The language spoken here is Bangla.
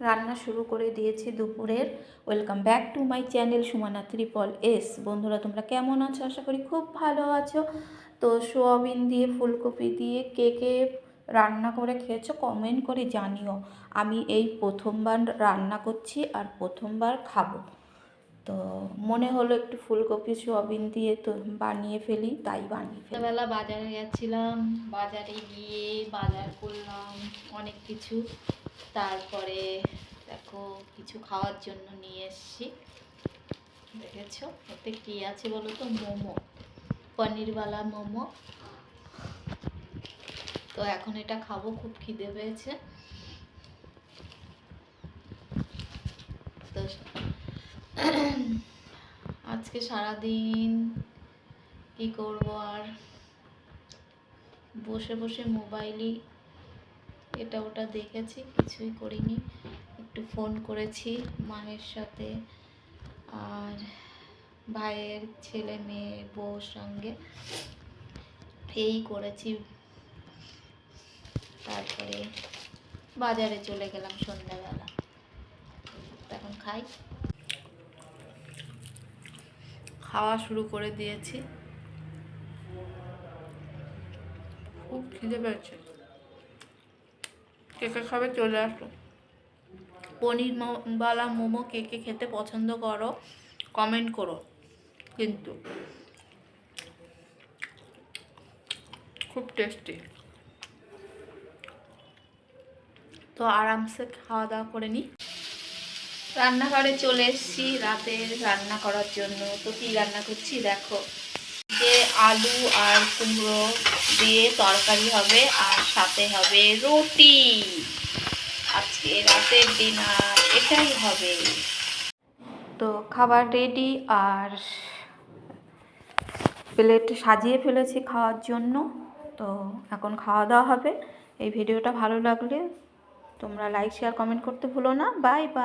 রান্না শুরু করে দিয়েছি দুপুরের। Welcome back to my channel Sumana triple S. বন্ধুরা, তোমরা কেমন আছো? আশা করি খুব ভালো আছো। তো সোয়াবিন দিয়ে ফুলকপি দিয়ে কে কে রান্না করে খেয়েছো কমেন্ট করে জানিও। আমি এই প্রথমবার রান্না করছি আর প্রথমবার খাবো, তো মনে হলো একটু ফুলকপি সোয়াবিন দিয়ে তো বানিয়ে ফেলি, তাই বানিয়ে ফেলি। সকালবেলা বাজারে গেছিলাম, বাজারে গিয়ে বাজার করলাম অনেক কিছু। তারপরে দেখো কিছু খাওয়ার জন্য নিয়ে এসেছি। দেখেছো ওতে কী আছে বলো তো? মোমো, পনিরওয়ালা মোমো। তো এখন এটা খাবো, খুব খিদে পেয়েছে। তো আজকে সারাদিন কি করব আর, বসে বসে মোবাইলই এটা ওটা দেখেছি, কিছুই করিনি। একটু ফোন করেছি মায়ের সাথে আর ভাইয়ের ছেলে মেয়ে বউর সঙ্গে, এই করেছি। তারপরে বাজারে চলে গেলাম সন্ধ্যাবেলা। এখন খাই। খাওয়া শুরু করে দিয়েছি, খুব খিদে পেয়েছে। কে কে খাবে চলে আসো। পনিরওয়ালা মোমো কে কে খেতে পছন্দ করো কমেন্ট করো, কিন্তু খুব টেস্টি। তো আরামসে খাওয়া দাওয়া করে নিই। রান্নাঘরে চলে এসেছি রাতের রান্না করার জন্য। তো কী রান্না করছি দেখো, যে আলু আর কুমড়ো দিয়ে তরকারি হবে আর সাথে হবে রুটি। আজকে রাতের ডিনার এটাই হবে। তো খাবার রেডি আর প্লেট সাজিয়ে ফেলেছি খাওয়ার জন্য। তো এখন খাওয়া দাওয়া হবে। এই ভিডিওটা ভালো লাগলে তোমরা লাইক শেয়ার কমেন্ট করতে ভুলো না। Bye bye.